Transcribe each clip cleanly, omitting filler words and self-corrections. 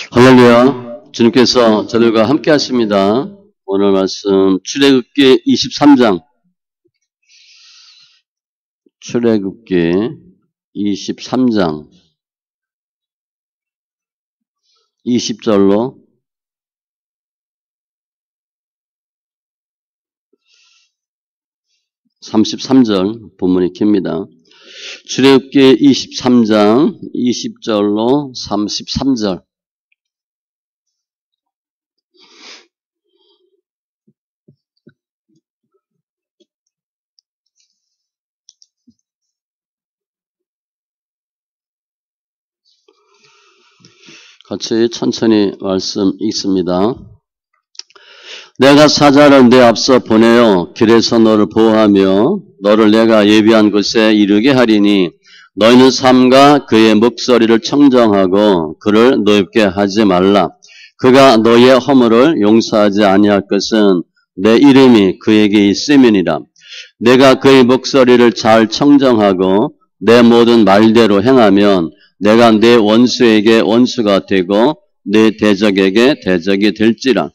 할렐루야. 주님께서 저들과 함께 하십니다. 오늘 말씀 출애굽기 23장. 출애굽기 23장 20절로 33절 본문이 깁니다. 출애굽기 23장 20절로 33절. 같이 천천히 말씀 읽습니다. 내가 사자를 내 앞서 보내어 길에서 너를 보호하며 너를 내가 예비한 곳에 이르게 하리니 너희는 삼가 그의 목소리를 청정하고 그를 노엽게 하지 말라. 그가 너희의 허물을 용서하지 아니할 것은 내 이름이 그에게 있음이니라. 내가 그의 목소리를 잘 청정하고 내 모든 말대로 행하면 내가 내 원수에게 원수가 되고 내 대적에게 대적이 될지라.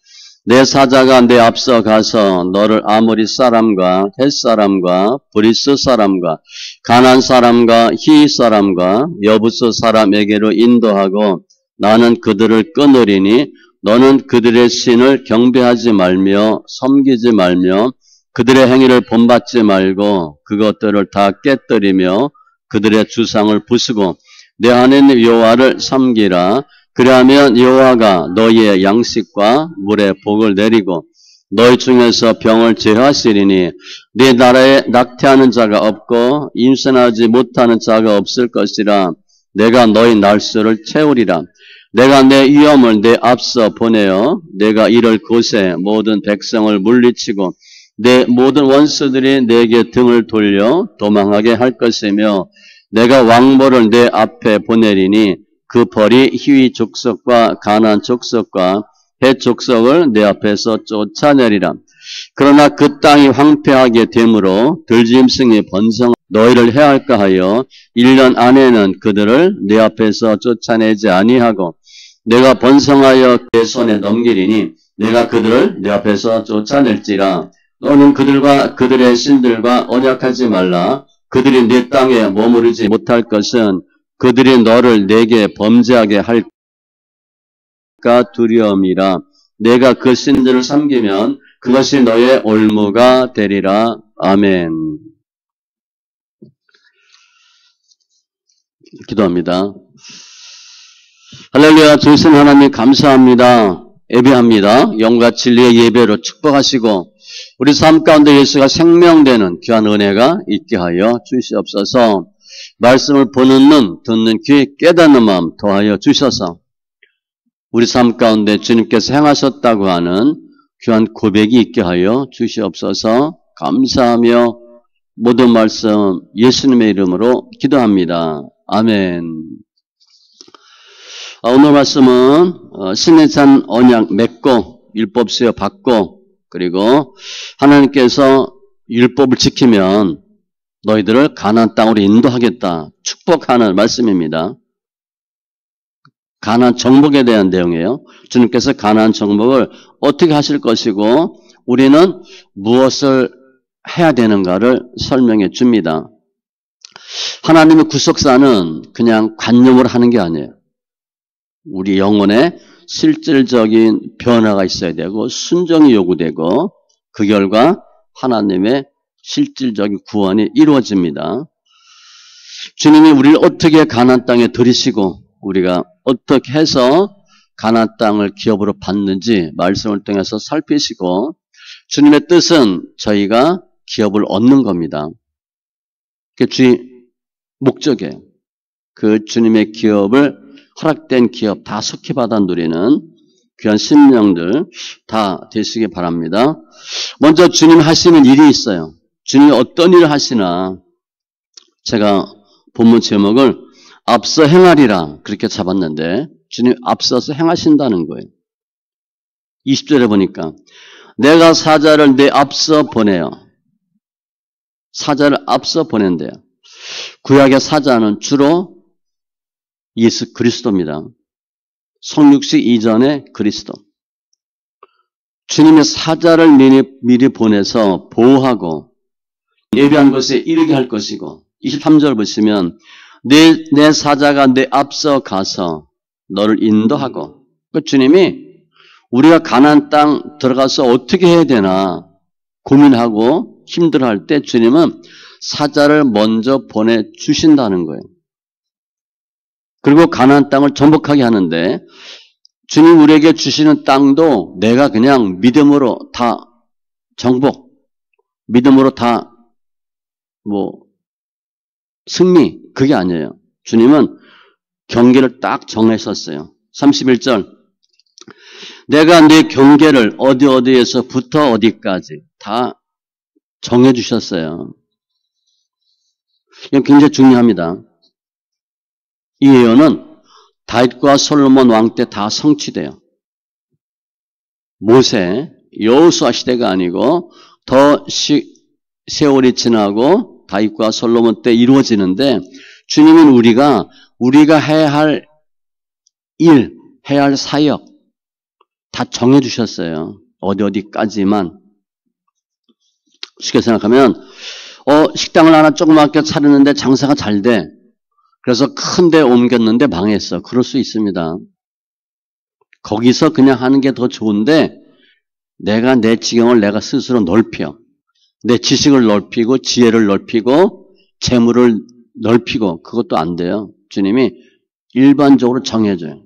내 사자가 내 앞서 가서 너를 아모리 사람과 헷 사람과 브리스 사람과 가나안 사람과 히윗 사람과 여부스 사람에게로 인도하고 나는 그들을 끊으리니 너는 그들의 신을 경배하지 말며 섬기지 말며 그들의 행위를 본받지 말고 그것들을 다 깨뜨리며 그들의 주상을 부수고 내 하나님 여호와를 섬기라. 그리하면 여호와가 너희의 양식과 물의 복을 내리고 너희 중에서 병을 제하시리니 네 나라에 낙태하는 자가 없고 임신하지 못하는 자가 없을 것이라. 내가 너희 날수를 채우리라. 내가 내 위엄을 내 앞서 보내어 내가 이럴 곳에 모든 백성을 물리치고 내 모든 원수들이 내게 등을 돌려 도망하게 할 것이며 내가 왕보를 내 앞에 보내리니 그 벌이 히위 족속과 가나안 족속과 헷 족속을 내 앞에서 쫓아내리라. 그러나 그 땅이 황폐하게 되므로 들짐승이 번성 너희를 해할까 하여 1년 안에는 그들을 내 앞에서 쫓아내지 아니하고 내가 번성하여 내 손에 넘기리니 내가 그들을 내 앞에서 쫓아낼지라. 너는 그들과 그들의 신들과 언약하지 말라. 그들이 네 땅에 머무르지 못할 것은 그들이 너를 내게 범죄하게 할까 두려움이라. 내가 그 신들을 섬기면 그것이 너의 올무가 되리라. 아멘. 기도합니다. 할렐루야. 주신 하나님 감사합니다. 예배합니다. 영과 진리의 예배로 축복하시고 우리 삶 가운데 예수가 생명되는 귀한 은혜가 있게 하여 주시옵소서. 말씀을 보는 눈, 듣는 귀, 깨닫는 마음 더하여 주셔서 우리 삶 가운데 주님께서 행하셨다고 하는 귀한 고백이 있게 하여 주시옵소서. 감사하며 모든 말씀 예수님의 이름으로 기도합니다. 아멘. 오늘 말씀은 신의 잔 언약 맺고 율법 수여 받고 그리고 하나님께서 율법을 지키면 너희들을 가나안 땅으로 인도하겠다. 축복하는 말씀입니다. 가나안 정복에 대한 내용이에요. 주님께서 가나안 정복을 어떻게 하실 것이고 우리는 무엇을 해야 되는가를 설명해 줍니다. 하나님의 구속사는 그냥 관념으로 하는 게 아니에요. 우리 영혼에 실질적인 변화가 있어야 되고 순종이 요구되고 그 결과 하나님의 실질적인 구원이 이루어집니다. 주님이 우리를 어떻게 가나안 땅에 들이시고 우리가 어떻게 해서 가나안 땅을 기업으로 받는지 말씀을 통해서 살피시고 주님의 뜻은 저희가 기업을 얻는 겁니다. 그게 주의 목적이에요. 그 주님의 기업을 허락된 기업 다 속히 받아 누리는 귀한 신명들 다 되시기 바랍니다. 먼저 주님 하시는 일이 있어요. 주님이 어떤 일을 하시나 제가 본문 제목을 앞서 행하리라 그렇게 잡았는데 주님 앞서서 행하신다는 거예요. 20절에 보니까 내가 사자를 내 앞서 보내요. 사자를 앞서 보낸대요. 구약의 사자는 주로 예수 그리스도입니다. 성육식 이전에 그리스도. 주님의 사자를 미리 보내서 보호하고 예비한 것에 이르게 할 것이고 23절 보시면 내 사자가 내 앞서 가서 너를 인도하고 주님이 우리가 가나안 땅 들어가서 어떻게 해야 되나 고민하고 힘들어할 때 주님은 사자를 먼저 보내주신다는 거예요. 그리고 가나안 땅을 정복하게 하는데 주님 우리에게 주시는 땅도 내가 그냥 믿음으로 다 정복, 믿음으로 다 승리 그게 아니에요. 주님은 경계를 딱 정했었어요. 31절 내가 내 경계를 어디에서부터 어디까지 다 정해 주셨어요. 이건 굉장히 중요합니다. 이 예언은 다윗과 솔로몬 왕 때 다 성취돼요. 모세, 여호수아 시대가 아니고 더 세월이 지나고 다윗과 솔로몬 때 이루어지는데 주님은 우리가 해야 할 일, 해야 할 사역 다 정해 주셨어요. 어디까지만. 쉽게 생각하면 식당을 하나 조그맣게 차렸는데 장사가 잘 돼. 그래서 큰 데 옮겼는데 망했어. 그럴 수 있습니다. 거기서 그냥 하는 게 더 좋은데 내가 내 지경을 내가 스스로 넓혀. 내 지식을 넓히고 지혜를 넓히고 재물을 넓히고 그것도 안 돼요. 주님이 일반적으로 정해줘요.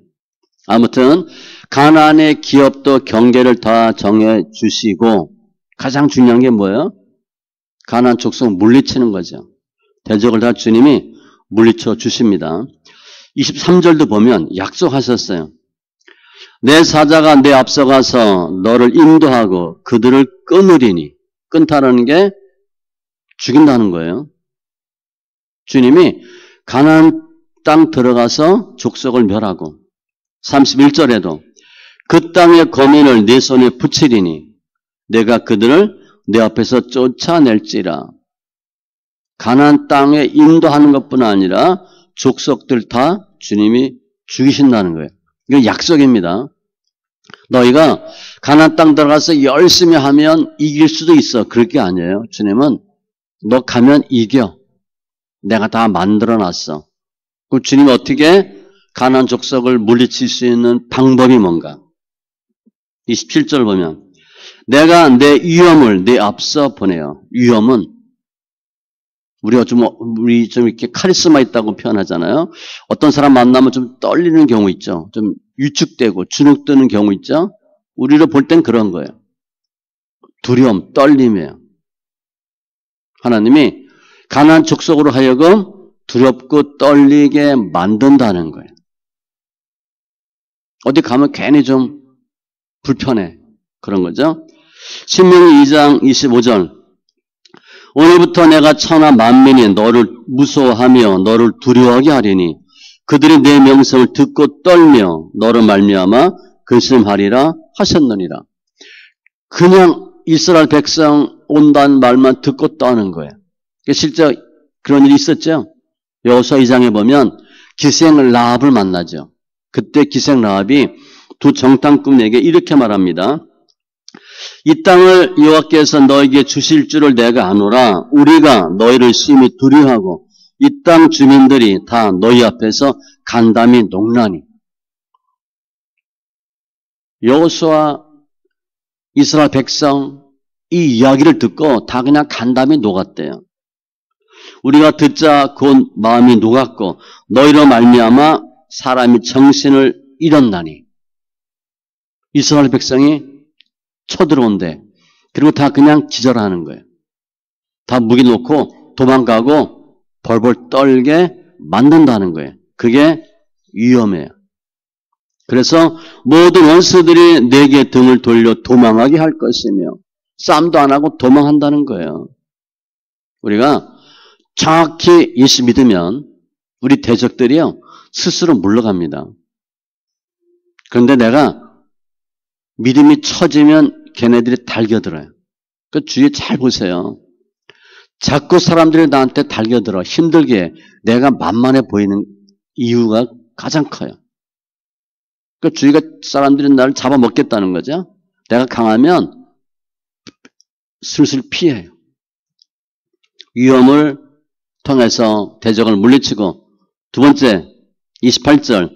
아무튼 가나안의 기업도 경계를 다 정해 주시고 가장 중요한 게 뭐예요? 가나안 족속을 물리치는 거죠. 대적을 다 주님이 물리쳐 주십니다. 23절도 보면 약속하셨어요. 내 사자가 내 앞서가서 너를 인도하고 그들을 끊으리니 끊다라는 게 죽인다는 거예요. 주님이 가나안 땅 들어가서 족속을 멸하고 31절에도 그 땅의 거민을 내 손에 붙이리니 내가 그들을 내 앞에서 쫓아낼지라. 가나안 땅에 인도하는 것뿐 아니라 족속들 다 주님이 죽이신다는 거예요. 이거 약속입니다. 너희가 가나안 땅 들어가서 열심히 하면 이길 수도 있어. 그럴 게 아니에요. 주님은 너 가면 이겨. 내가 다 만들어놨어. 그럼 주님이 어떻게 가나안 족속을 물리칠 수 있는 방법이 뭔가? 27절 보면 내가 내 위엄을 내 앞서 보내요. 위엄은 우리 좀 이렇게 카리스마 있다고 표현하잖아요. 어떤 사람 만나면 좀 떨리는 경우 있죠. 좀 위축되고 주눅드는 경우 있죠. 우리를 볼 땐 그런 거예요. 두려움, 떨림이에요. 하나님이 가나안 족속으로 하여금 두렵고 떨리게 만든다는 거예요. 어디 가면 괜히 좀 불편해. 그런 거죠. 신명기 2장 25절 오늘부터 내가 천하 만민이 너를 무서워하며 너를 두려워하게 하리니 그들이 내 명성을 듣고 떨며 너를 말미암아 근심하리라 하셨느니라. 그냥 이스라엘 백성 온다는 말만 듣고 떠는 거예요. 실제 그런 일이 있었죠. 여호수아 2장에 보면 기생 라합을 만나죠. 그때 기생 라합이 두 정탐꾼에게 이렇게 말합니다. 이 땅을 여호와께서 너에게 주실 줄을 내가 아노라. 우리가 너희를 심히 두려워하고 이 땅 주민들이 다 너희 앞에서 간담이 녹나니. 여호수아 이스라엘 백성 이 이야기를 듣고 다 그냥 간담이 녹았대요. 우리가 듣자 곧 마음이 녹았고 너희로 말미암아 사람이 정신을 잃었나니. 이스라엘 백성이 쳐들어온대. 그리고 다 그냥 기절하는 거예요. 다 무기 놓고 도망가고 벌벌 떨게 만든다는 거예요. 그게 위험해요. 그래서 모든 원수들이 내게 등을 돌려 도망하게 할 것이며 싸움도 안 하고 도망한다는 거예요. 우리가 정확히 예수 믿으면 우리 대적들이요 스스로 물러갑니다. 그런데 내가 믿음이 처지면 걔네들이 달겨들어요. 그 주위에 잘 보세요. 자꾸 사람들이 나한테 달겨들어 힘들게 내가 만만해 보이는 이유가 가장 커요. 그 주위가 사람들이 나를 잡아먹겠다는 거죠. 내가 강하면 슬슬 피해요. 위험을 통해서 대적을 물리치고, 두 번째 28절,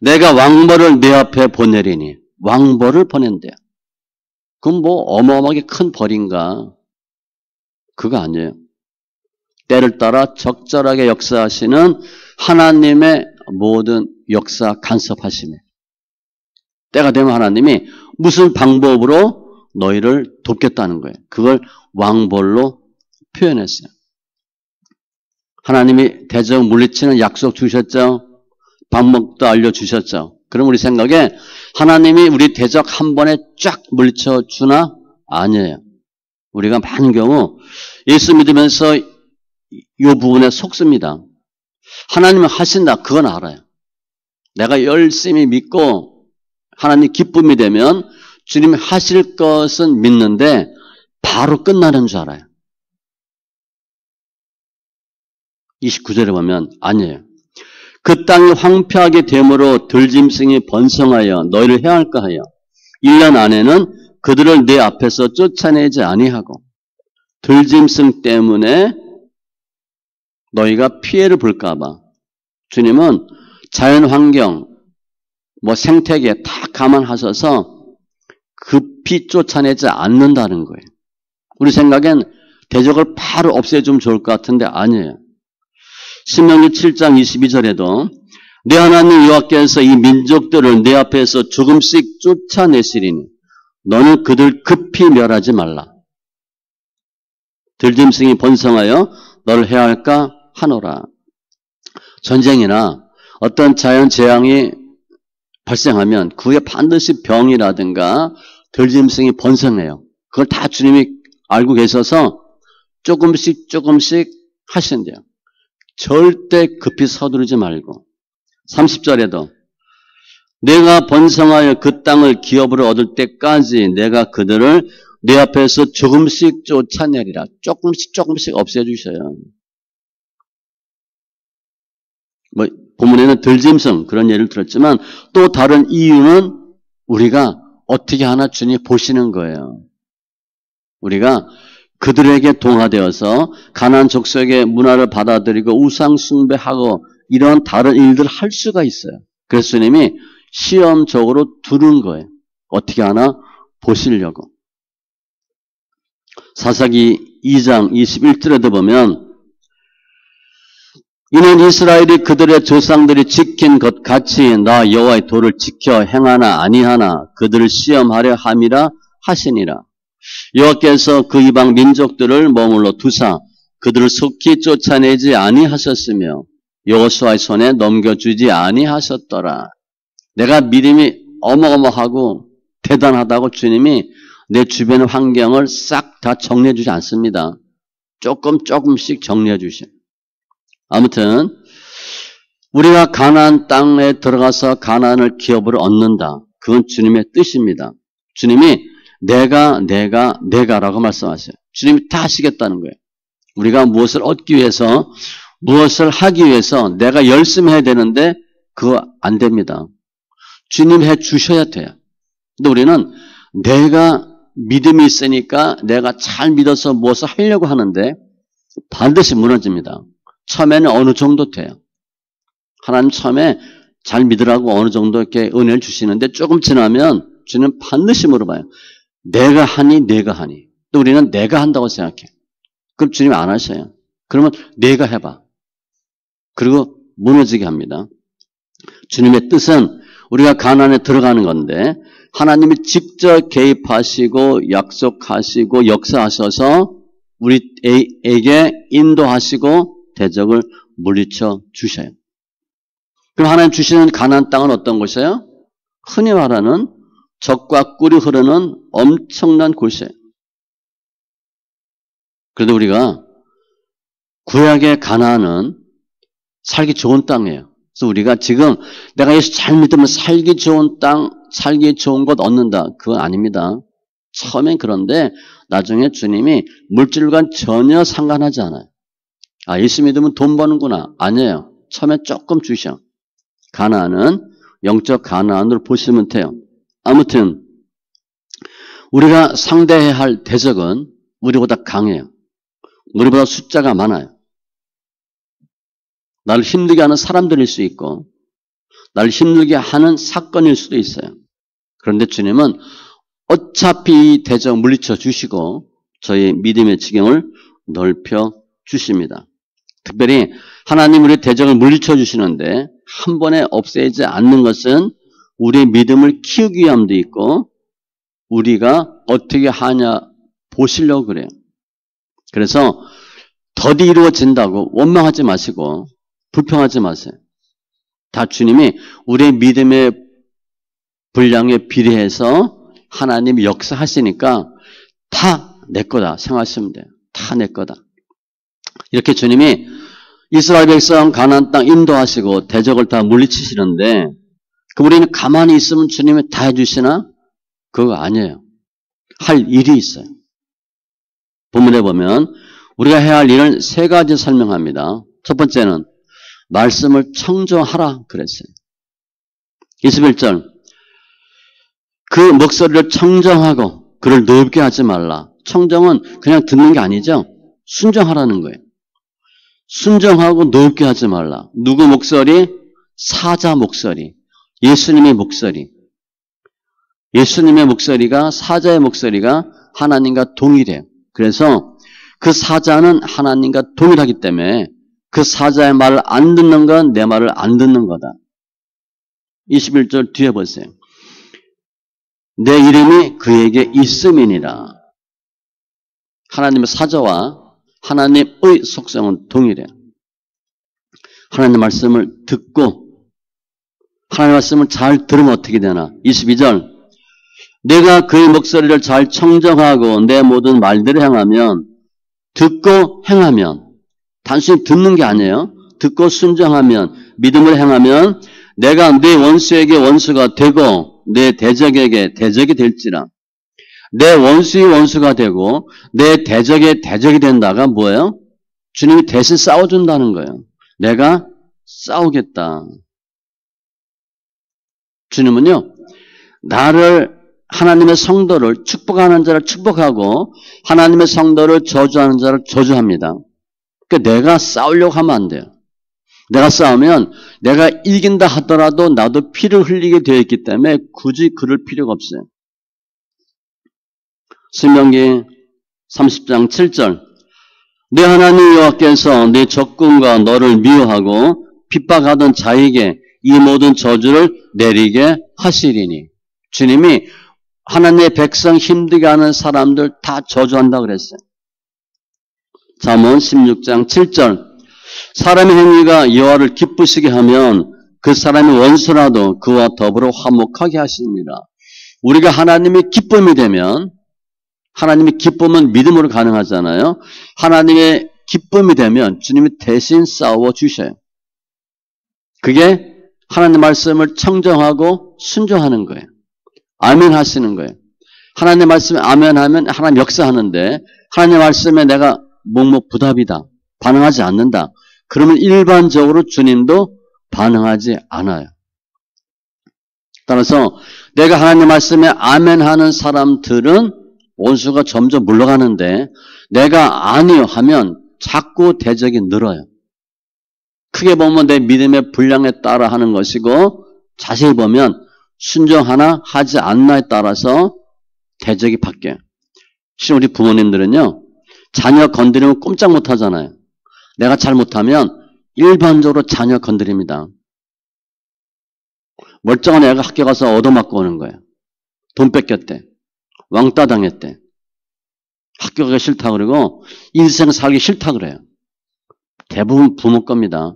내가 왕벌을 내 앞에 보내리니, 왕벌을 보낸대요. 그건 뭐 어마어마하게 큰 벌인가? 그거 아니에요. 때를 따라 적절하게 역사하시는 하나님의 모든 역사 간섭하심에, 때가 되면 하나님이 무슨 방법으로 너희를 돕겠다는 거예요. 그걸 왕벌로 표현했어요. 하나님이 대적 물리치는 약속 주셨죠. 방법도 알려주셨죠. 그럼 우리 생각에 하나님이 우리 대적 한 번에 쫙 물리쳐 주나? 아니에요. 우리가 많은 경우 예수 믿으면서 이 부분에 속습니다. 하나님은 하신다. 그건 알아요. 내가 열심히 믿고 하나님 기쁨이 되면 주님이 하실 것은 믿는데 바로 끝나는 줄 알아요. 29절에 보면 아니에요. 그 땅이 황폐하게 됨으로 들짐승이 번성하여 너희를 해할까 하여 1년 안에는 그들을 내 앞에서 쫓아내지 아니하고, 들짐승 때문에 너희가 피해를 볼까 봐 주님은 자연환경, 생태계 다 감안하셔서 급히 쫓아내지 않는다는 거예요. 우리 생각엔 대적을 바로 없애주면 좋을 것 같은데 아니에요. 신명기 7장 22절에도 내 하나님 여호와께서 이 민족들을 내 앞에서 조금씩 쫓아내시리니 너는 그들 급히 멸하지 말라. 들짐승이 번성하여 너를 해할까 하노라. 전쟁이나 어떤 자연재앙이 발생하면 그에 반드시 병이라든가 들짐승이 번성해요. 그걸 다 주님이 알고 계셔서 조금씩 하신대요. 절대 급히 서두르지 말고. 30절에도 내가 번성하여 그 땅을 기업으로 얻을 때까지 내가 그들을 내 앞에서 조금씩 쫓아내리라. 조금씩 없애주셔요. 본문에는 들짐승 그런 예를 들었지만 또 다른 이유는 우리가 어떻게 하나 주님이 보시는 거예요. 우리가 그들에게 동화되어서 가나안 족속의 문화를 받아들이고 우상 숭배하고 이런 다른 일들을 할 수가 있어요. 그래서 주님이 시험적으로 두는 거예요. 어떻게 하나 보시려고. 사사기 2장 21절에도 보면 이는 이스라엘이 그들의 조상들이 지킨 것 같이 나 여호와의 도를 지켜 행하나 아니하나 그들을 시험하려 함이라 하시니라. 여호와께서 그 이방 민족들을 머물러 두사 그들을 속히 쫓아내지 아니하셨으며 여호수아의 손에 넘겨주지 아니하셨더라. 내가 믿음이 어마어마하고 대단하다고 주님이 내 주변의 환경을 싹 다 정리해 주지 않습니다. 조금씩 정리해 주셔. 아무튼 우리가 가나안 땅에 들어가서 가나안을 기업으로 얻는다. 그건 주님의 뜻입니다. 주님이 내가라고 말씀하세요. 주님이 다 하시겠다는 거예요. 우리가 무엇을 얻기 위해서, 무엇을 하기 위해서 내가 열심히 해야 되는데 그거 안 됩니다. 주님 해 주셔야 돼요. 근데 우리는 내가 믿음이 있으니까 내가 잘 믿어서 무엇을 하려고 하는데 반드시 무너집니다. 처음에는 어느 정도 돼요. 하나님 처음에 잘 믿으라고 어느 정도 이렇게 은혜를 주시는데 조금 지나면 주님 반드시 물어봐요. 내가 하니? 또 우리는 내가 한다고 생각해. 그럼 주님이 안 하셔요. 그러면 내가 해봐. 그리고 무너지게 합니다. 주님의 뜻은 우리가 가나안에 들어가는 건데 하나님이 직접 개입하시고 약속하시고 역사하셔서 우리에게 인도하시고 대적을 물리쳐 주셔요. 그럼 하나님 주시는 가나안 땅은 어떤 곳이에요? 흔히 말하는 젖과 꿀이 흐르는 엄청난 곳이에요. 그래도 우리가 구약의 가나안은 살기 좋은 땅이에요. 그래서 우리가 지금 내가 예수 잘 믿으면 살기 좋은 땅, 살기 좋은 곳 얻는다. 그건 아닙니다. 처음엔 그런데 나중에 주님이 물질과 전혀 상관하지 않아요. 예수 믿으면 돈 버는구나. 아니에요. 처음에 조금 주셔. 가나안은 영적 가나안으로 보시면 돼요. 아무튼 우리가 상대해야 할 대적은 우리보다 강해요. 우리보다 숫자가 많아요. 나를 힘들게 하는 사람들일 수 있고 나를 힘들게 하는 사건일 수도 있어요. 그런데 주님은 어차피 이 대적 물리쳐 주시고 저희 믿음의 지경을 넓혀 주십니다. 특별히 하나님 우리 대적을 물리쳐 주시는데 한 번에 없애지 않는 것은 우리의 믿음을 키우기 위함도 있고 우리가 어떻게 하냐 보시려고 그래요. 그래서 더디 이루어진다고 원망하지 마시고 불평하지 마세요. 다 주님이 우리의 믿음의 분량에 비례해서 하나님이 역사하시니까 다 내 거다 생각하시면 돼요. 다 내 거다. 이렇게 주님이 이스라엘 백성 가나안 땅 인도하시고 대적을 다 물리치시는데 그 우리는 가만히 있으면 주님이 다 해주시나? 그거 아니에요. 할 일이 있어요. 본문에 보면 우리가 해야 할 일은 세 가지 설명합니다. 첫 번째는 말씀을 청정하라 그랬어요. 21절 그 목소리를 청정하고 그를 높게 하지 말라. 청정은 그냥 듣는 게 아니죠. 순정하라는 거예요. 순정하고 높게 하지 말라. 누구 목소리? 사자 목소리. 예수님의 목소리. 예수님의 목소리가 사자의 목소리가 하나님과 동일해요. 그래서 그 사자는 하나님과 동일하기 때문에 그 사자의 말을 안 듣는 건 내 말을 안 듣는 거다. 21절 뒤에 보세요. 내 이름이 그에게 있음이니라. 하나님의 사자와 하나님의 속성은 동일해요. 하나님 말씀을 듣고 하나님 말씀을 잘 들으면 어떻게 되나. 22절 내가 그의 목소리를 잘 청정하고 내 모든 말들을 행하면 듣고 행하면 단순히 듣는 게 아니에요. 듣고 순종하면 믿음을 행하면 내가 내 원수에게 원수가 되고 내 대적에게 대적이 될지라. 내 원수의 원수가 되고 내 대적의 대적이 된다가 뭐예요? 주님이 대신 싸워준다는 거예요. 내가 싸우겠다. 주님은요. 나를 하나님의 성도를 축복하는 자를 축복하고 하나님의 성도를 저주하는 자를 저주합니다. 그러니까 내가 싸우려고 하면 안 돼요. 내가 싸우면 내가 이긴다 하더라도 나도 피를 흘리게 되어 있기 때문에 굳이 그럴 필요가 없어요. 신명기 30장 7절 내 하나님 여호와께서 내 적군과 너를 미워하고 핍박하던 자에게 이 모든 저주를 내리게 하시리니. 주님이 하나님의 백성 힘들게 하는 사람들 다 저주한다고 그랬어요. 잠언 16장 7절 사람의 행위가 여호와를 기쁘시게 하면 그 사람의 원수라도 그와 더불어 화목하게 하십니다. 우리가 하나님의 기쁨이 되면 하나님의 기쁨은 믿음으로 가능하잖아요. 하나님의 기쁨이 되면 주님이 대신 싸워 주셔요. 그게 하나님 말씀을 청정하고 순종하는 거예요. 아멘 하시는 거예요. 하나님 말씀에 아멘 하면 하나님 역사하는데 하나님 말씀에 내가 묵묵부답이다. 반응하지 않는다. 그러면 일반적으로 주님도 반응하지 않아요. 따라서 내가 하나님 말씀에 아멘 하는 사람들은 원수가 점점 물러가는데 내가 아니요 하면 자꾸 대적이 늘어요. 크게 보면 내 믿음의 분량에 따라 하는 것이고 자세히 보면 순종하나 하지 않나에 따라서 대적이 바뀌어요. 실은 우리 부모님들은요. 자녀 건드리면 꼼짝 못하잖아요. 내가 잘못하면 일반적으로 자녀 건드립니다. 멀쩡한 애가 학교 가서 얻어맞고 오는 거예요. 돈 뺏겼대. 왕따 당했대. 학교 가기 싫다 그러고 인생 살기 싫다 그래요. 대부분 부모 겁니다.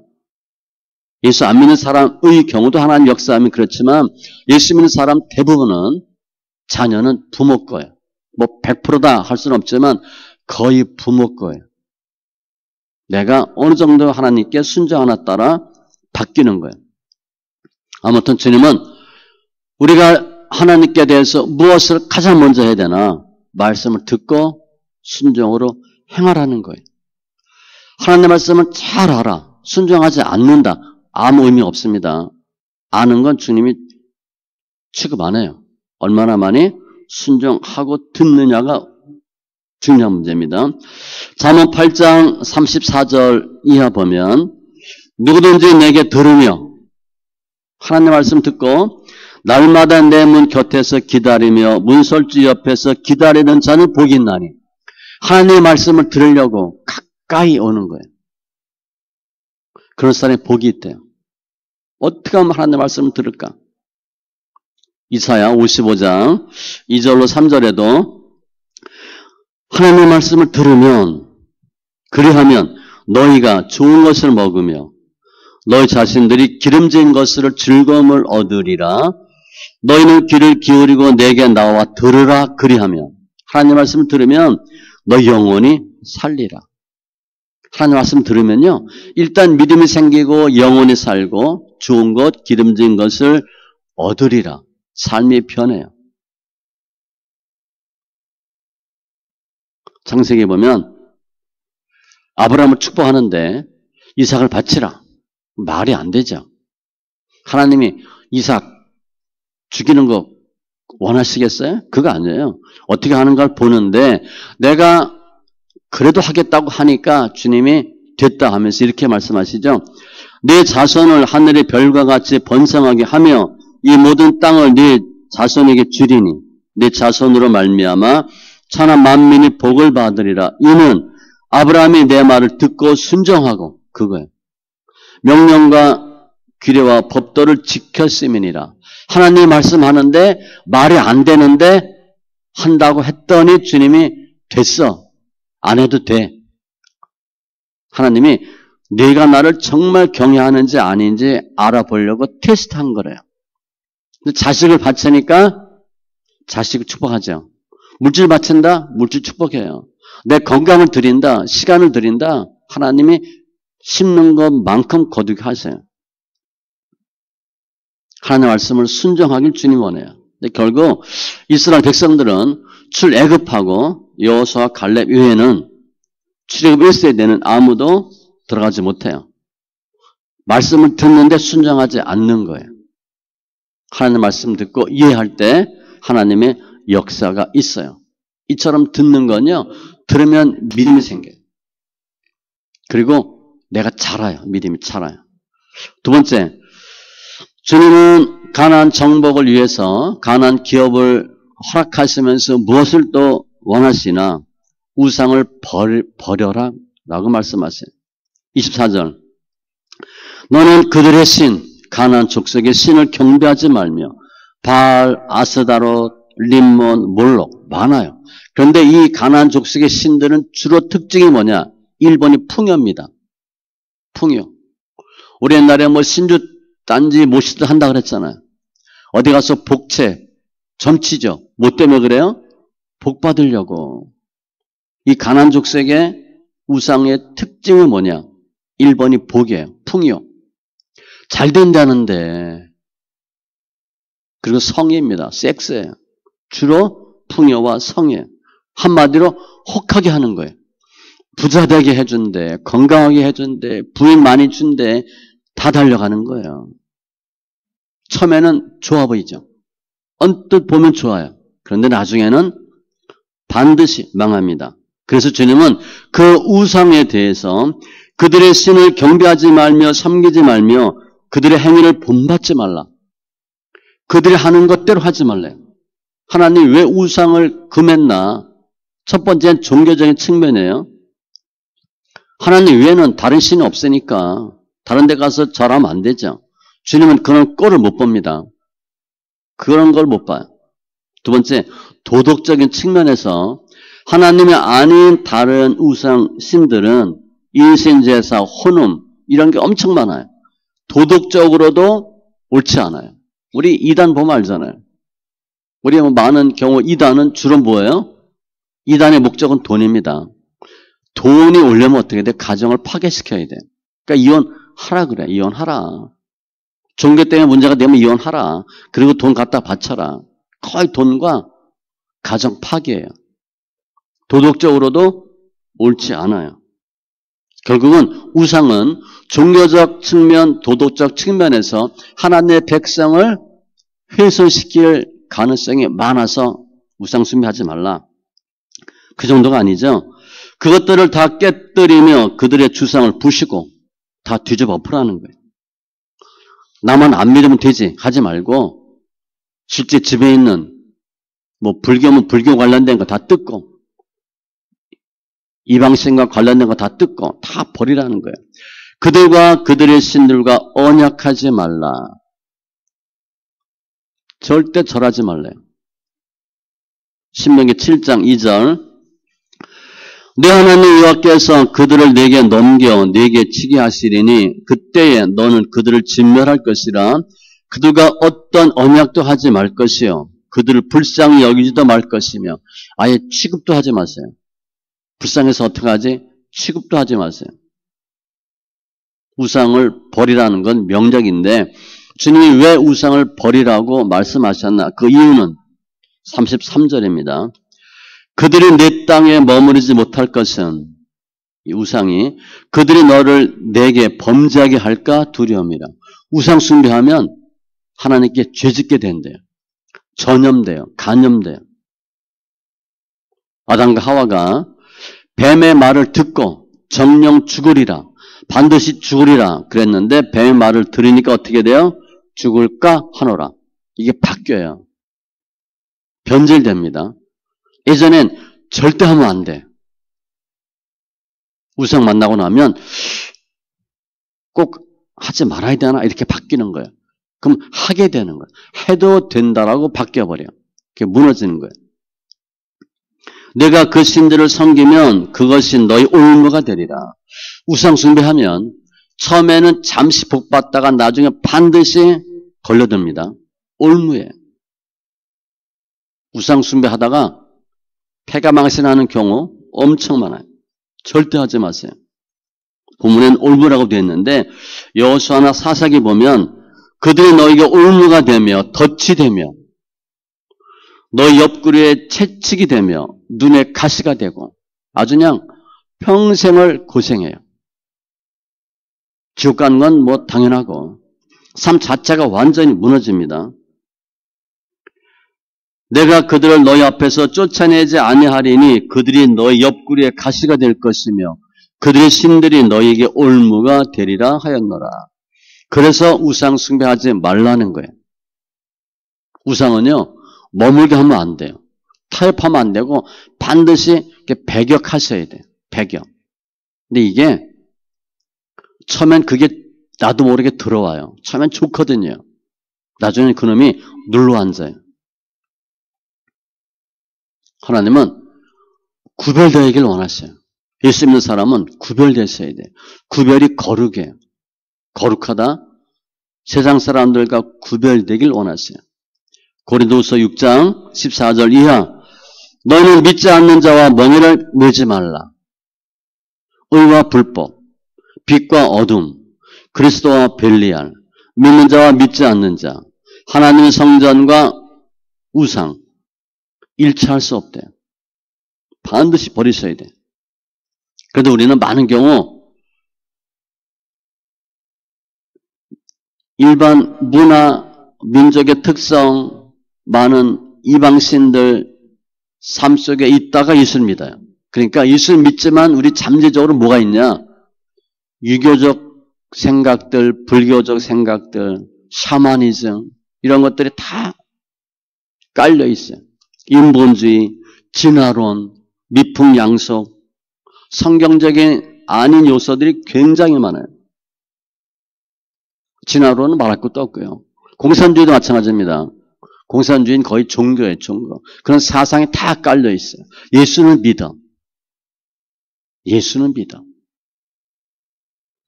예수 안 믿는 사람의 경우도 하나님 역사하면 그렇지만 예수 믿는 사람 대부분은 자녀는 부모 거예요. 뭐 100%다 할 수는 없지만 거의 부모 거예요. 내가 어느 정도 하나님께 순종하나 따라 바뀌는 거예요. 아무튼 주님은 우리가 하나님께 대해서 무엇을 가장 먼저 해야 되나? 말씀을 듣고 순종으로 행하라는 거예요. 하나님의 말씀을 잘 알아. 순종하지 않는다. 아무 의미 없습니다. 아는 건 주님이 취급 안 해요. 얼마나 많이 순종하고 듣느냐가 중요한 문제입니다. 잠언 8장 34절 이하 보면 누구든지 내게 들으며 하나님 말씀 듣고 날마다 내 문 곁에서 기다리며 문설주 옆에서 기다리는 자는 복이 있나니. 하나님의 말씀을 들으려고 가까이 오는 거예요. 그런 사람이 복이 있대요. 어떻게 하면 하나님의 말씀을 들을까? 이사야 55장 2절로 3절에도 하나님의 말씀을 들으면 그리하면 너희가 좋은 것을 먹으며 너희 자신들이 기름진 것을 즐거움을 얻으리라. 너희는 귀를 기울이고 내게 나와 들으라. 그리하면 하나님 말씀을 들으면 너 영혼이 살리라. 하나님 말씀 들으면요, 일단 믿음이 생기고 영혼이 살고 좋은 것, 기름진 것을 얻으리라. 삶이 변해요. 창세기에 보면 아브라함을 축복하는데 이삭을 바치라. 말이 안 되죠. 하나님이 이삭 죽이는 거 원하시겠어요? 그거 아니에요. 어떻게 하는가를 보는데 내가 그래도 하겠다고 하니까 주님이 됐다 하면서 이렇게 말씀하시죠. 내 자손을 하늘의 별과 같이 번성하게 하며 이 모든 땅을 네 자손에게 주리니 네 자손으로 말미암아 천하 만민이 복을 받으리라. 이는 아브라함이 내 말을 듣고 순종하고 그거예요. 명령과 규례와 법도를 지켰음이니라. 하나님 말씀하는데 말이 안 되는데 한다고 했더니 주님이 됐어. 안 해도 돼. 하나님이 네가 나를 정말 경외하는지 아닌지 알아보려고 테스트한 거래요. 자식을 바치니까 자식을 축복하죠. 물질 바친다? 물질 축복해요. 내 건강을 드린다? 시간을 드린다? 하나님이 심는 것만큼 거두게 하세요. 하나님의 말씀을 순종하길 주님 원해요. 근데 결국 이스라엘 백성들은 출애굽하고 여호수아 갈렙 이외에는 출애굽 1세대는 아무도 들어가지 못해요. 말씀을 듣는데 순종하지 않는 거예요. 하나님의 말씀 듣고 이해할 때 하나님의 역사가 있어요. 이처럼 듣는 건요, 들으면 믿음이 생겨요. 그리고 내가 자라요. 믿음이 자라요. 두 번째, 주님은 가나안 정복을 위해서 가나안 기업을 허락하시면서 무엇을 또 원하시나 우상을 버려라 라고 말씀하세요. 24절 너는 그들의 신 가나안 족속의 신을 경배하지 말며 바알, 아스다롯, 림몬, 몰록 많아요. 그런데 이 가나안 족속의 신들은 주로 특징이 뭐냐? 1번이 풍요입니다. 풍요. 우리 옛날에 뭐 신주 딴지 모시도 한다 그랬잖아요. 어디 가서 복채, 점치죠. 뭐 때문에 그래요? 복 받으려고. 이 가나안 족속의 우상의 특징은 뭐냐? 1번이 복이에요. 풍요. 잘 된다는데. 그리고 성입니다. 섹스예요. 주로 풍요와 성이에요. 한마디로 혹하게 하는 거예요. 부자 되게 해준대, 건강하게 해준대, 부인 많이 준대, 다 달려가는 거예요. 처음에는 좋아 보이죠. 언뜻 보면 좋아요. 그런데 나중에는 반드시 망합니다. 그래서 주님은 그 우상에 대해서 그들의 신을 경배하지 말며 섬기지 말며 그들의 행위를 본받지 말라. 그들이 하는 것대로 하지 말래요. 하나님 왜 우상을 금했나? 첫 번째는 종교적인 측면이에요. 하나님 외에는 다른 신이 없으니까 다른 데 가서 절하면 안 되죠. 주님은 그런 꼴을 못 봅니다. 그런 걸 못 봐요. 두 번째, 도덕적인 측면에서 하나님이 아닌 다른 우상 신들은 인신제사, 혼음 이런 게 엄청 많아요. 도덕적으로도 옳지 않아요. 우리 이단 보면 알잖아요. 우리 많은 경우 이단은 주로 뭐예요? 이단의 목적은 돈입니다. 돈이 오려면 어떻게 돼? 가정을 파괴시켜야 돼. 그러니까 이혼하라 그래. 이혼하라. 종교 때문에 문제가 되면 이혼하라. 그리고 돈 갖다 바쳐라. 거의 돈과 가정 파괴예요. 도덕적으로도 옳지 않아요. 결국은 우상은 종교적 측면, 도덕적 측면에서 하나님의 백성을 훼손시킬 가능성이 많아서 우상 숭배하지 말라. 그 정도가 아니죠. 그것들을 다 깨뜨리며 그들의 주상을 부시고 다 뒤집어 엎으라는 거예요. 나만 안 믿으면 되지 하지 말고 실제 집에 있는 뭐 불교면 불교 관련된 거 다 뜯고 이방신과 관련된 거 다 뜯고 다 버리라는 거예요. 그들과 그들의 신들과 언약하지 말라. 절대 절하지 말래요. 신명기 7장 2절 내 하나님 여호와께서 그들을 내게 넘겨 내게 치게 하시리니 그때에 너는 그들을 진멸할 것이라. 그들과 어떤 언약도 하지 말 것이요 그들을 불쌍히 여기지도 말 것이며 아예 취급도 하지 마세요. 불쌍해서 어떻게 하지? 취급도 하지 마세요. 우상을 버리라는 건 명작인데 주님이 왜 우상을 버리라고 말씀하셨나? 그 이유는 33절입니다. 그들이 내 땅에 머무르지 못할 것은 이 우상이 그들이 너를 내게 범죄하게 할까 두려움이라. 우상 숭배하면 하나님께 죄짓게 된대요. 전염돼요. 간염돼요. 아담과 하와가 뱀의 말을 듣고 정령 죽으리라. 반드시 죽으리라 그랬는데 뱀의 말을 들으니까 어떻게 돼요? 죽을까 하노라. 이게 바뀌어요. 변질됩니다. 예전엔 절대 하면 안 돼. 우상 만나고 나면 꼭 하지 말아야 되나 이렇게 바뀌는 거예요. 그럼 하게 되는 거예요. 해도 된다라고 바뀌어버려요. 그게 무너지는 거예요. 내가 그 신들을 섬기면 그것이 너희 올무가 되리라. 우상 숭배하면 처음에는 잠시 복받다가 나중에 반드시 걸려듭니다. 올무에. 우상 숭배하다가 폐가 망신하는 경우 엄청 많아요. 절대 하지 마세요. 본문엔 올무라고 되어 있는데 여호수아나 사사기 보면 그들이 너에게 올무가 되며 덫이 되며 너희 옆구리에 채찍이 되며 눈에 가시가 되고 아주 그냥 평생을 고생해요. 지옥 가는 건 뭐 당연하고 삶 자체가 완전히 무너집니다. 내가 그들을 너희 앞에서 쫓아내지 아니하리니 그들이 너희 옆구리에 가시가 될 것이며 그들의 신들이 너희에게 올무가 되리라 하였노라. 그래서 우상 숭배하지 말라는 거예요. 우상은요 머물게 하면 안 돼요. 타협하면 안 되고 반드시 배격하셔야 돼요. 배격. 근데 이게 처음엔 그게 나도 모르게 들어와요. 처음엔 좋거든요. 나중에 그놈이 눌러 앉아요. 하나님은 구별되길 원하셔요. 예수 믿는 사람은 구별되셔야 돼요. 구별이 거룩해요. 거룩하다. 세상 사람들과 구별되길 원하세요. 고린도후서 6장 14절 이하 너희는 믿지 않는 자와 멍에를 매지 말라. 의와 불법, 빛과 어둠, 그리스도와 벨리알, 믿는 자와 믿지 않는 자, 하나님의 성전과 우상 일치할 수 없대요. 반드시 버리셔야 돼요. 그래도 우리는 많은 경우 일반 문화, 민족의 특성, 많은 이방신들 삶 속에 있다가 예수를 믿어요. 그러니까 예수를 믿지만 우리 잠재적으로 뭐가 있냐? 유교적 생각들, 불교적 생각들, 샤머니즘 이런 것들이 다 깔려 있어요. 인본주의, 진화론, 미풍양속, 성경적인 아닌 요소들이 굉장히 많아요. 진화론은 말할 것도 없고요. 공산주의도 마찬가지입니다. 공산주의는 거의 종교예요, 종교. 그런 사상이 다 깔려 있어요. 예수는 믿어. 예수는 믿어.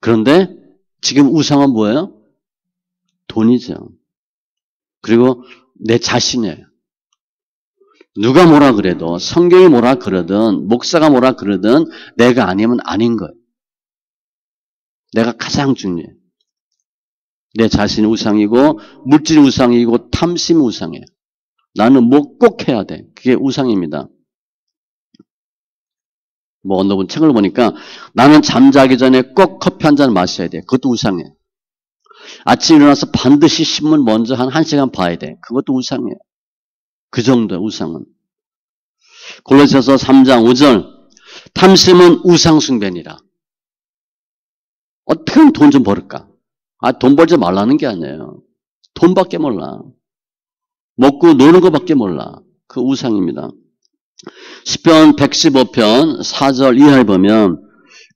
그런데 지금 우상은 뭐예요? 돈이죠. 그리고 내 자신이에요. 누가 뭐라 그래도 성경이 뭐라 그러든 목사가 뭐라 그러든 내가 아니면 아닌 거예요. 내가 가장 중요해요. 내 자신이 우상이고 물질이 우상이고 탐심이 우상이에요. 나는 뭐 꼭 해야 돼. 그게 우상입니다. 뭐 어느 분 책을 보니까 나는 잠자기 전에 꼭 커피 한 잔 마셔야 돼. 그것도 우상이에요. 아침에 일어나서 반드시 신문 먼저 한 1시간 봐야 돼. 그것도 우상이에요. 그 정도의 우상은. 골로새서 3장 5절 탐심은 우상숭배니라. 어떻게 하면 돈 좀 벌을까? 돈 벌지 말라는 게 아니에요. 돈밖에 몰라. 먹고 노는 것밖에 몰라. 그 우상입니다. 시편 115편 4절 이하에 보면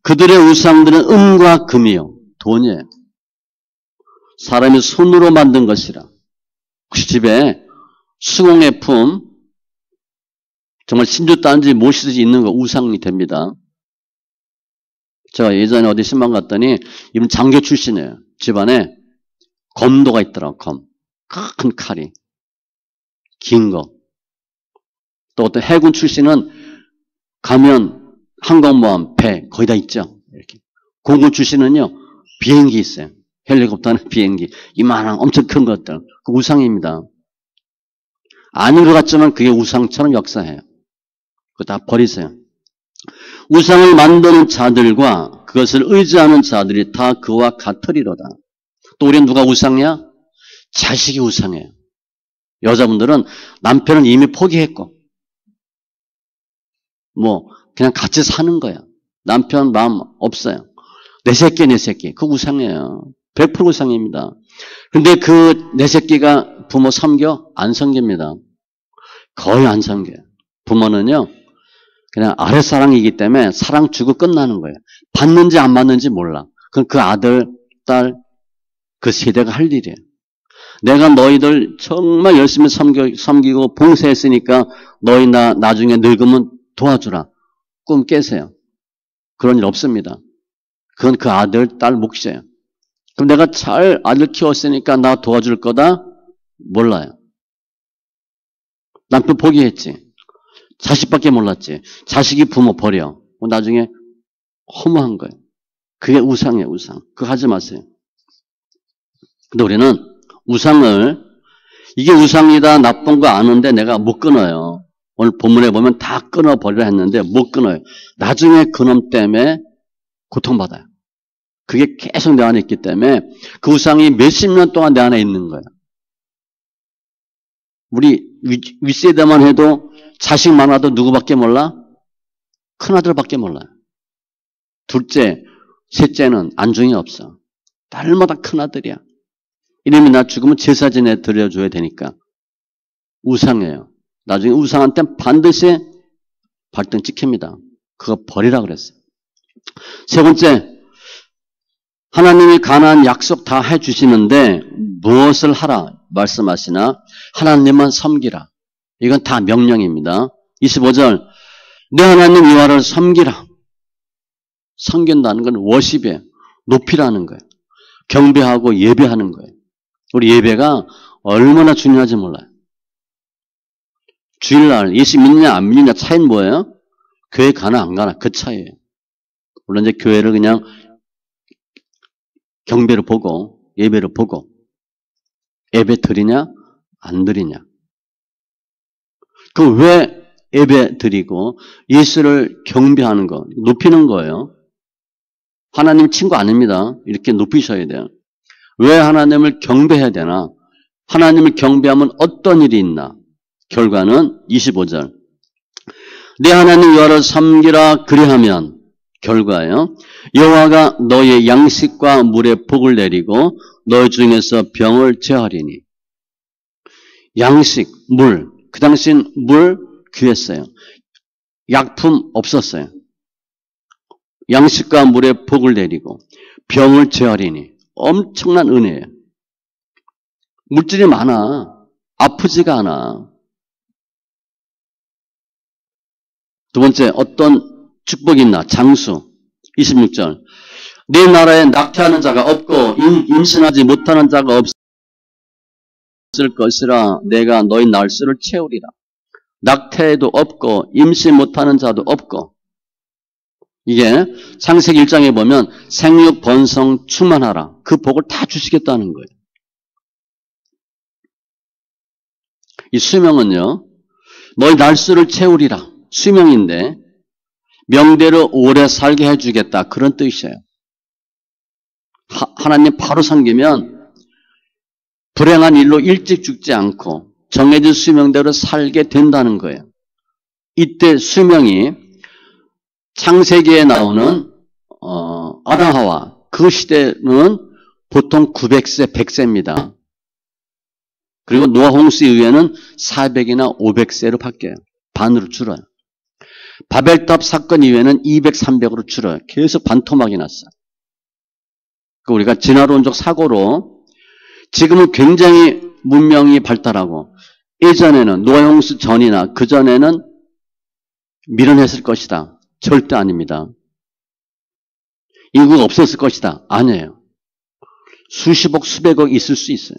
그들의 우상들은 은과 금이요. 돈이에요. 사람이 손으로 만든 것이라. 혹시 집에 수공예 품 정말 신주단지 무엇이든지 있는 거 우상이 됩니다. 제가 예전에 어디 신방 갔더니 이분 장교 출신이에요. 집안에 검도가 있더라고. 검. 큰 칼이. 긴 거. 또 어떤 해군 출신은 가면 항공모함, 배 거의 다 있죠. 이렇게. 공군 출신은요. 비행기 있어요. 헬리콥터는 비행기. 이만한 엄청 큰 것들. 그 우상입니다. 아닌 것 같지만 그게 우상처럼 역사해요. 그거 다 버리세요. 우상을 만드는 자들과 그것을 의지하는 자들이 다 그와 같으리로다. 또 우리는 누가 우상이야? 자식이 우상이에요. 여자분들은 남편은 이미 포기했고 뭐 그냥 같이 사는 거야. 남편 마음 없어요. 내 새끼 내 새끼. 그거 우상이에요. 100% 우상입니다. 근데 그 내 새끼가 부모 섬겨? 안 섬깁니다. 거의 안 섬겨요. 부모는요. 그냥 아랫사랑이기 때문에 사랑 주고 끝나는 거예요. 받는지 안 받는지 몰라. 그럼 그 아들, 딸, 그 세대가 할 일이에요. 내가 너희들 정말 열심히 섬기고 봉사했으니까 너희 나중에 늙으면 도와주라. 꿈 깨세요. 그런 일 없습니다. 그건 그 아들, 딸 몫이에요. 그럼 내가 잘 아들 키웠으니까 나 도와줄 거다? 몰라요. 남편 포기했지. 자식밖에 몰랐지. 자식이 부모 버려. 나중에 허무한 거예요. 그게 우상이에요, 우상. 그거 하지 마세요. 근데 우리는 우상을, 이게 우상이다, 나쁜 거 아는데 내가 못 끊어요. 오늘 본문에 보면 다 끊어버리라 했는데 못 끊어요. 나중에 그놈 때문에 고통받아요. 그게 계속 내 안에 있기 때문에 그 우상이 몇십 년 동안 내 안에 있는 거예요. 우리 윗세대만 해도 자식 많아도 누구밖에 몰라? 큰아들밖에 몰라요. 둘째, 셋째는 안중이 없어. 딸마다 큰아들이야. 이러면 나 죽으면 제사 지내 드려줘야 되니까. 우상이에요. 나중에 우상한테 반드시 발등 찍힙니다. 그거 버리라 그랬어요. 세 번째, 하나님이 가나안 약속 다 해주시는데 무엇을 하라 말씀하시나 하나님만 섬기라. 이건 다 명령입니다. 25절 내 하나님 여호와를 섬기라. 섬긴다는 건 워십이에요. 높이라는 거예요. 경배하고 예배하는 거예요. 우리 예배가 얼마나 중요한지 몰라요. 주일날 예수 믿느냐 안 믿느냐 차이는 뭐예요? 교회 가나 안 가나 그 차이예요. 물론 이제 교회를 그냥 경배를 보고 예배를 보고 예배 드리냐 안 드리냐. 그 왜 예배 드리고 예수를 경배하는 거 높이는 거예요. 하나님 친구 아닙니다. 이렇게 높이셔야 돼요. 왜 하나님을 경배해야 되나? 하나님을 경배하면 어떤 일이 있나? 결과는 25절. 내 하나님 여호와를 섬기라 그리하면 결과예요. 여호와가 너의 양식과 물에 복을 내리고 너 중에서 병을 제하리니. 양식, 물. 그 당시엔 물 귀했어요. 약품 없었어요. 양식과 물에 복을 내리고 병을 제하리니. 엄청난 은혜예요. 물질이 많아. 아프지가 않아. 두 번째, 어떤 축복이 있나? 장수. 26절. 내 나라에 낙태하는 자가 없고 임신하지 못하는 자가 없을 것이라 내가 너희 날수를 채우리라. 낙태도 없고 임신 못하는 자도 없고. 이게 창세기 1장에 보면 생육 번성 충만하라. 그 복을 다 주시겠다는 거예요. 이 수명은요. 너희 날수를 채우리라. 수명인데 명대로 오래 살게 해주겠다. 그런 뜻이에요. 하나님 바로 섬기면 불행한 일로 일찍 죽지 않고 정해진 수명대로 살게 된다는 거예요. 이때 수명이 창세기에 나오는 아담 하와 그 시대는 보통 900세, 100세입니다. 그리고 노아 홍수 이후에는 400이나 500세로 바뀌어요. 반으로 줄어요. 바벨탑 사건 이후에는 200, 300으로 줄어요. 계속 반토막이 났어요. 우리가 진화론적 사고로 지금은 굉장히 문명이 발달하고 예전에는 노아 홍수 전이나 그 전에는 밀어냈을 것이다. 절대 아닙니다. 인구가 없었을 것이다. 아니에요. 수십억, 수백억 있을 수 있어요.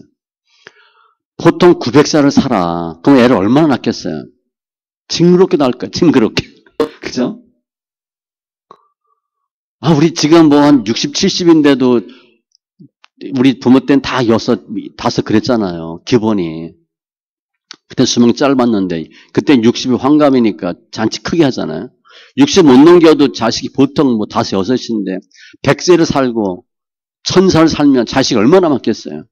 보통 900살을 살아. 그럼 애를 얼마나 낳겠어요? 징그럽게 낳을 거야. 징그럽게. 그죠? 우리 지금 뭐 한 60, 70인데도 우리 부모 때는 다 6, 5 그랬잖아요. 기본이. 그때 수명이 짧았는데 그때 60이 환갑이니까 잔치 크게 하잖아요. 60 못 넘겨도 자식이 보통 뭐 5, 6인데 100세를 살고 1000살 살면 자식 얼마나 많겠어요?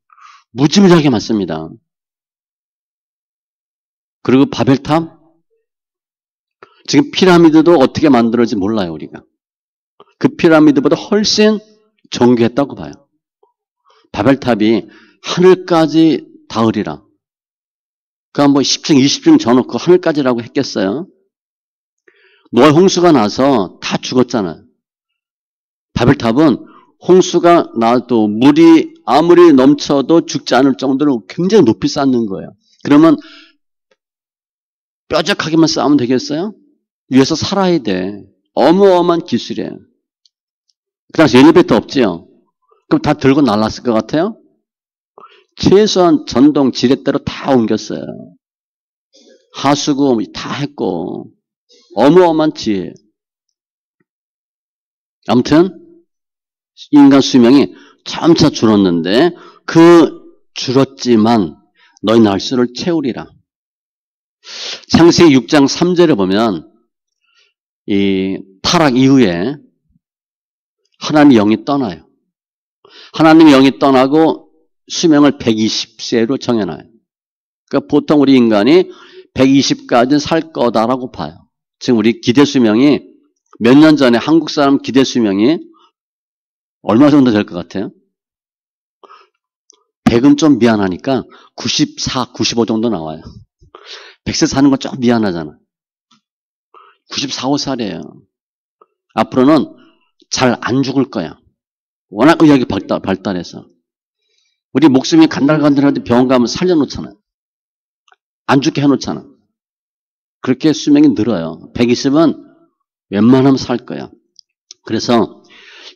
무지무지하게 많습니다. 그리고 바벨탑? 지금 피라미드도 어떻게 만들어질지 몰라요, 우리가. 그 피라미드보다 훨씬 정교했다고 봐요. 바벨탑이 하늘까지 닿으리라. 그러니까 뭐 10층, 20층 져놓고 하늘까지라고 했겠어요? 노아 홍수가 나서 다 죽었잖아요. 바벨탑은 홍수가 나도 물이 아무리 넘쳐도 죽지 않을 정도로 굉장히 높이 쌓는 거예요. 그러면 뾰족하게만 쌓으면 되겠어요? 위에서 살아야 돼. 어마어마한 기술이에요. 그 당시 엘리베이터 없지요? 그럼 다 들고 날랐을 것 같아요? 최소한 전동 지렛대로 다 옮겼어요. 하수구 다 했고 어마어마한 지혜. 아무튼 인간 수명이 점차 줄었는데 그 줄었지만 너희 날수를 채우리라. 창세기 6장 3절에 보면 이 타락 이후에 하나님의 영이 떠나요. 하나님의 영이 떠나고 수명을 120세로 정해놔요. 그러니까 보통 우리 인간이 120까지는 살 거다라고 봐요. 지금 우리 기대 수명이 몇 년 전에 한국 사람 기대 수명이 얼마 정도 될 것 같아요? 100은 좀 미안하니까 94, 95 정도 나와요. 100세 사는 건 좀 미안하잖아. 94, 5살이에요. 앞으로는 잘 안 죽을 거야. 워낙 의학이 발달해서. 우리 목숨이 간달간달한데 병원 가면 살려놓잖아요. 안 죽게 해놓잖아. 그렇게 수명이 늘어요. 120은 웬만하면 살 거야. 그래서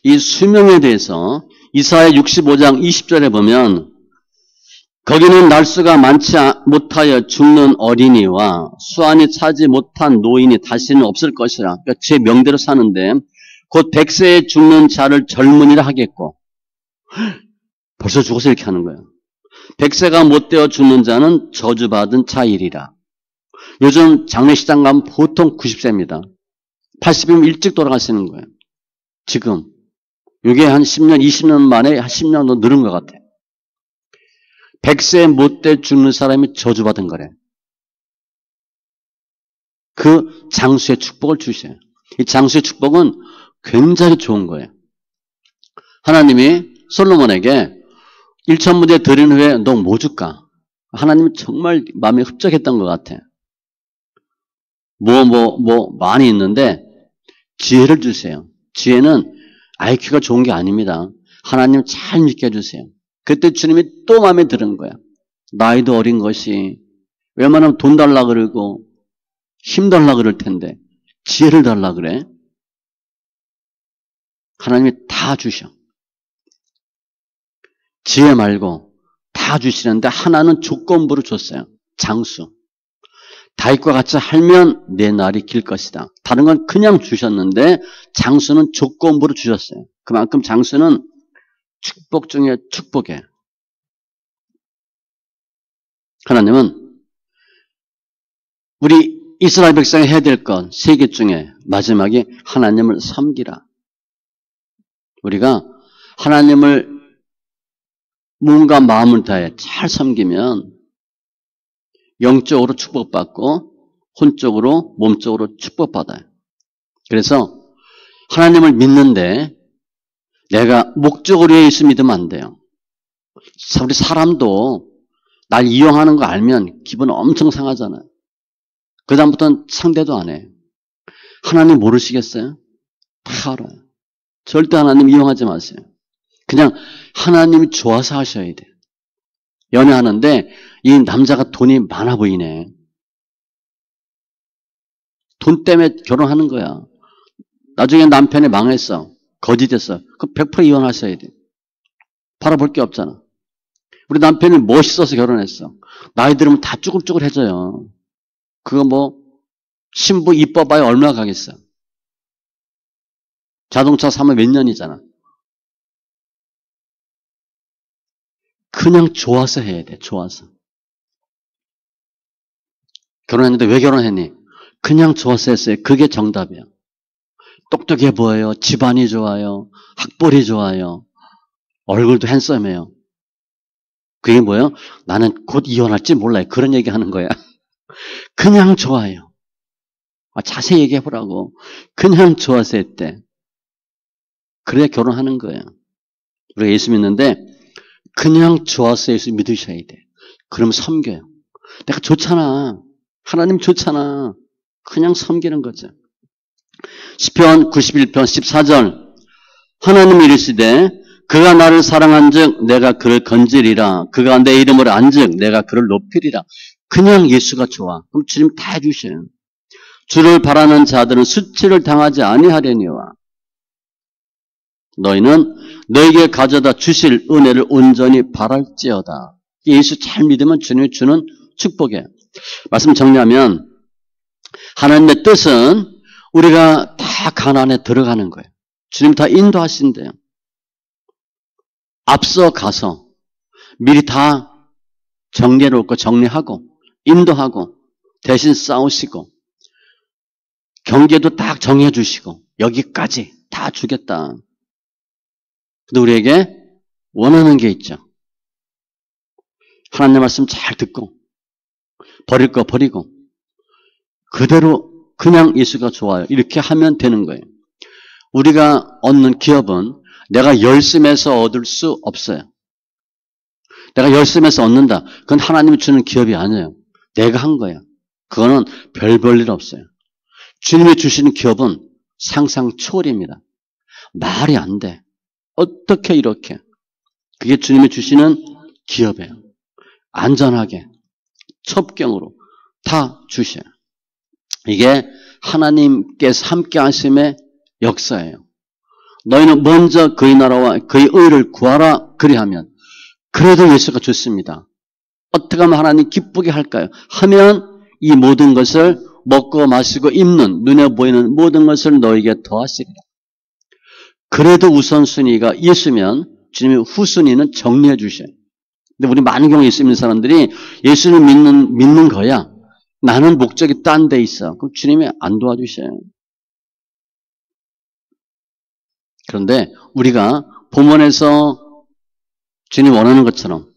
이 수명에 대해서 이사야 65장 20절에 보면 거기는 날수가 많지 못하여 죽는 어린이와 수완이 차지 못한 노인이 다시는 없을 것이라. 그러니까 제 명대로 사는데 곧 100세에 죽는 자를 젊은이라 하겠고 벌써 죽어서 이렇게 하는 거예요. 100세가 못 되어 죽는 자는 저주받은 자이리라. 요즘 장례식장 가면 보통 90세입니다. 80이면 일찍 돌아가시는 거예요. 지금. 이게 한 10년, 20년 만에 한 10년 더 늘은 것 같아요. 100세 못 돼 죽는 사람이 저주받은 거래. 그 장수의 축복을 주셔요. 이 장수의 축복은 굉장히 좋은 거예요. 하나님이 솔로몬에게 1천문제 드린 후에 너 뭐 줄까? 하나님은 정말 마음에 흡족했던 것 같아. 많이 있는데 지혜를 주세요. 지혜는 IQ가 좋은 게 아닙니다. 하나님 잘 믿게 해주세요. 그때 주님이 또 마음에 드는 거야. 나이도 어린 것이 웬만하면 돈 달라 그러고 힘 달라 그럴 텐데 지혜를 달라 그래. 하나님이 다 주셔. 지혜 말고 다 주시는데 하나는 조건부로 줬어요. 장수. 다윗과 같이 살면 내 날이 길 것이다. 다른 건 그냥 주셨는데 장수는 조건부로 주셨어요. 그만큼 장수는 축복 중에 축복이에요. 하나님은 우리 이스라엘 백성이 해야 될 것 세 개 중에 마지막에 하나님을 섬기라. 우리가 하나님을 몸과 마음을 다해 잘 섬기면 영적으로 축복받고 혼적으로 몸적으로 축복받아요. 그래서 하나님을 믿는데 내가 목적으로 예수 믿으면 안 돼요. 우리 사람도 날 이용하는 거 알면 기분 엄청 상하잖아요. 그 다음부터는 상대도 안 해요. 하나님 모르시겠어요? 다 알아요. 절대 하나님 이용하지 마세요. 그냥 하나님이 좋아서 하셔야 돼요. 연애하는데 이 남자가 돈이 많아 보이네. 돈 때문에 결혼하는 거야. 나중에 남편이 망했어. 거짓했어. 그럼 100% 이혼하셔야 돼요. 바라볼 게 없잖아. 우리 남편이 멋있어서 결혼했어. 나이 들으면 다 쭈글쭈글해져요. 그거 뭐 신부 이뻐봐야 얼마나 가겠어. 자동차 사면 몇 년이잖아. 그냥 좋아서 해야 돼. 좋아서. 결혼했는데 왜 결혼했니? 그냥 좋아서 했어요. 그게 정답이야. 똑똑해 보여요. 집안이 좋아요. 학벌이 좋아요. 얼굴도 핸섬해요. 그게 뭐예요? 나는 곧 이혼할지 몰라요. 그런 얘기 하는 거야. 그냥 좋아요. 자세히 얘기해 보라고. 그냥 좋아서 했대. 그래야 결혼하는 거예요. 우리가 예수 믿는데 그냥 좋아서 예수 믿으셔야 돼. 그럼 섬겨요. 내가 좋잖아. 하나님 좋잖아. 그냥 섬기는 거죠. 시편 91편 14절 하나님이 이르시되 그가 나를 사랑한즉 내가 그를 건지리라. 그가 내 이름을 안즉 내가 그를 높이리라. 그냥 예수가 좋아. 그럼 주님 다 해주셔요. 주를 바라는 자들은 수치를 당하지 아니하려니와 너희는 너에게 가져다 주실 은혜를 온전히 바랄지어다. 예수 잘 믿으면 주님이 주는 축복이에요. 말씀 정리하면 하나님의 뜻은 우리가 다 가나안에 들어가는 거예요. 주님 다 인도하신대요. 앞서 가서 미리 다 정리해놓고 정리하고 인도하고 대신 싸우시고 경계도 딱 정해 주시고 여기까지 다 주겠다. 근데 우리에게 원하는 게 있죠. 하나님 말씀 잘 듣고 버릴 거 버리고 그대로 그냥 예수가 좋아요. 이렇게 하면 되는 거예요. 우리가 얻는 기업은 내가 열심히 해서 얻을 수 없어요. 내가 열심히 해서 얻는다. 그건 하나님이 주는 기업이 아니에요. 내가 한 거야. 그거는 별 볼 일 없어요. 주님이 주시는 기업은 상상 초월입니다. 말이 안 돼. 어떻게 이렇게. 그게 주님이 주시는 기업이에요. 안전하게, 첩경으로 다 주셔요. 이게 하나님께서 함께 하심의 역사예요. 너희는 먼저 그의 나라와 그의 의를 구하라 그리하면 그래도 예수가 좋습니다. 어떻게 하면 하나님 기쁘게 할까요? 하면 이 모든 것을 먹고 마시고 입는 눈에 보이는 모든 것을 너에게 더하시리라. 그래도 우선순위가 예수면 주님이 후순위는 정리해 주셔요. 근데 우리 많은 경우 예수 믿는 사람들이 예수를 믿는 거야. 나는 목적이 딴 데 있어. 그럼 주님이 안 도와주셔요. 그런데 우리가 본문에서 주님 원하는 것처럼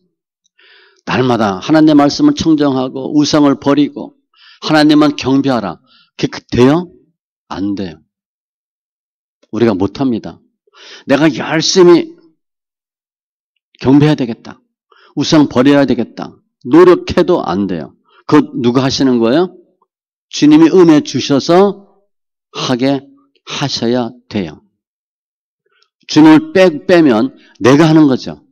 날마다 하나님의 말씀을 청정하고 우상을 버리고 하나님만 경배하라. 그게 돼요? 안 돼요. 우리가 못합니다. 내가 열심히 경배해야 되겠다. 우상 버려야 되겠다. 노력해도 안 돼요. 그거 누가 하시는 거예요? 주님이 은혜 주셔서 하게 하셔야 돼요. 주님을 빼면 내가 하는 거죠.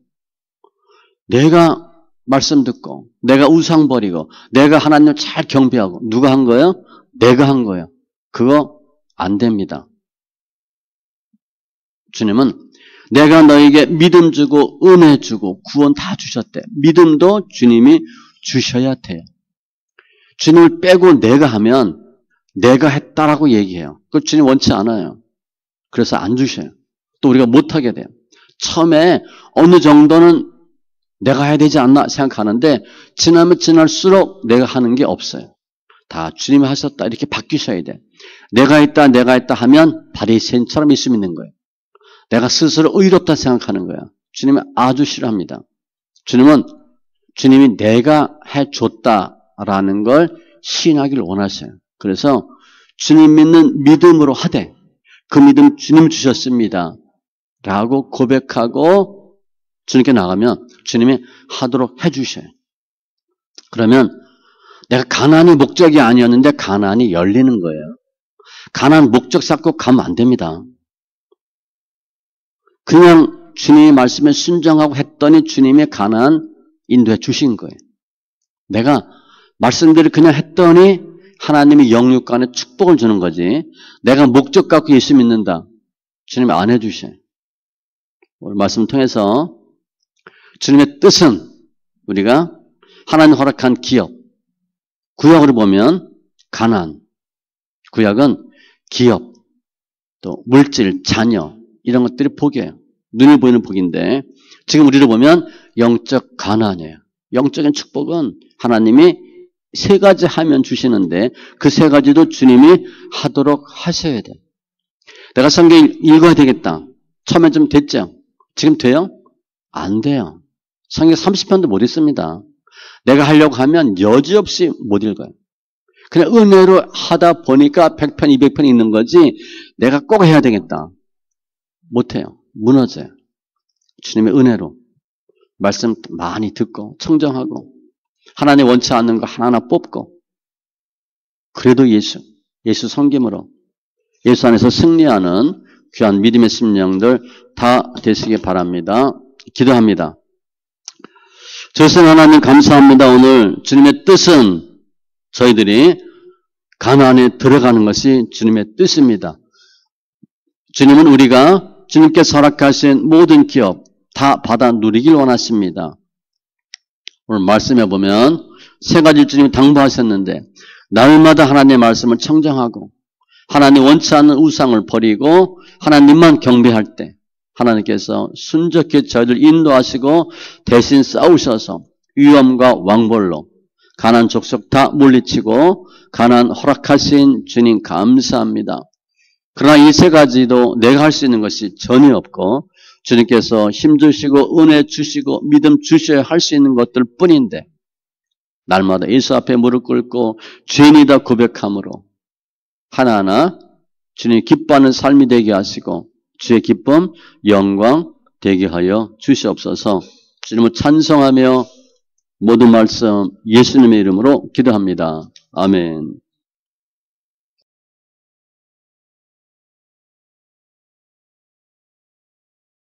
내가 말씀 듣고 내가 우상 버리고 내가 하나님을 잘 경배하고 누가 한 거예요? 내가 한 거예요. 그거 안 됩니다. 주님은 내가 너에게 믿음 주고 은혜 주고 구원 다 주셨대. 믿음도 주님이 주셔야 돼요. 주님을 빼고 내가 하면 내가 했다라고 얘기해요. 그걸 주님 원치 않아요. 그래서 안 주셔요. 또 우리가 못하게 돼요. 처음에 어느 정도는 내가 해야 되지 않나 생각하는데 지나면 지날수록 내가 하는 게 없어요. 다 주님이 하셨다 이렇게 바뀌셔야 돼. 내가 했다 하면 바리새인처럼 예수 믿는 거예요. 내가 스스로 의롭다 생각하는 거야. 주님은 아주 싫어합니다. 주님이 내가 해줬다라는 걸 시인하기를 원하셔요. 그래서 주님 믿는 믿음으로 하되 그 믿음 주님 주셨습니다. 라고 고백하고 주님께 나가면 주님이 하도록 해주셔요. 그러면 내가 가나안이 목적이 아니었는데 가나안이 열리는 거예요. 가나안 목적 쌓고 가면 안 됩니다. 그냥 주님의 말씀에 순종하고 했더니 주님이 가나안 인도해 주신 거예요. 내가 말씀대로 그냥 했더니 하나님이 영육 간에 축복을 주는 거지. 내가 목적 갖고 예수 믿는다. 주님이 안 해주셔요. 오늘 말씀을 통해서 주님의 뜻은 우리가 하나님 허락한 기업, 구약으로 보면 가나안, 구약은 기업, 또 물질, 자녀 이런 것들이 복이에요. 눈에 보이는 복인데 지금 우리를 보면 영적 가나안이에요. 영적인 축복은 하나님이 세 가지 하면 주시는데 그 세 가지도 주님이 하도록 하셔야 돼. 내가 성경 읽어야 되겠다. 처음엔 좀 됐죠? 지금 돼요? 안 돼요. 성경 30편도 못 읽습니다. 내가 하려고 하면 여지없이 못 읽어요. 그냥 은혜로 하다 보니까 100편, 200편 읽는 거지 내가 꼭 해야 되겠다. 못해요. 무너져요. 주님의 은혜로 말씀 많이 듣고 청정하고 하나님 원치 않는 거 하나하나 뽑고 그래도 예수 섬김으로 예수 안에서 승리하는 귀한 믿음의 심령들 다 되시기 바랍니다. 기도합니다. 저선 하나님 감사합니다. 오늘 주님의 뜻은 저희들이 가나안에 들어가는 것이 주님의 뜻입니다. 주님은 우리가 주님께서 허락하신 모든 기업 다 받아 누리길 원하십니다. 오늘 말씀해 보면 세 가지 주님이 당부하셨는데 날마다 하나님의 말씀을 청정하고 하나님 원치 않는 우상을 버리고 하나님만 경배할 때 하나님께서 순적히 저희를 인도하시고 대신 싸우셔서 위험과 왕벌로 가나안 족속 다 물리치고 가나안 허락하신 주님 감사합니다. 그러나 이 세 가지도 내가 할 수 있는 것이 전혀 없고 주님께서 힘주시고 은혜 주시고 믿음 주셔야 할 수 있는 것들 뿐인데 날마다 예수 앞에 무릎 꿇고 죄인이다 고백함으로 하나하나 주님 기뻐하는 삶이 되게 하시고 주의 기쁨, 영광 되게 하여 주시옵소서. 주님을 찬송하며 모든 말씀 예수님의 이름으로 기도합니다. 아멘.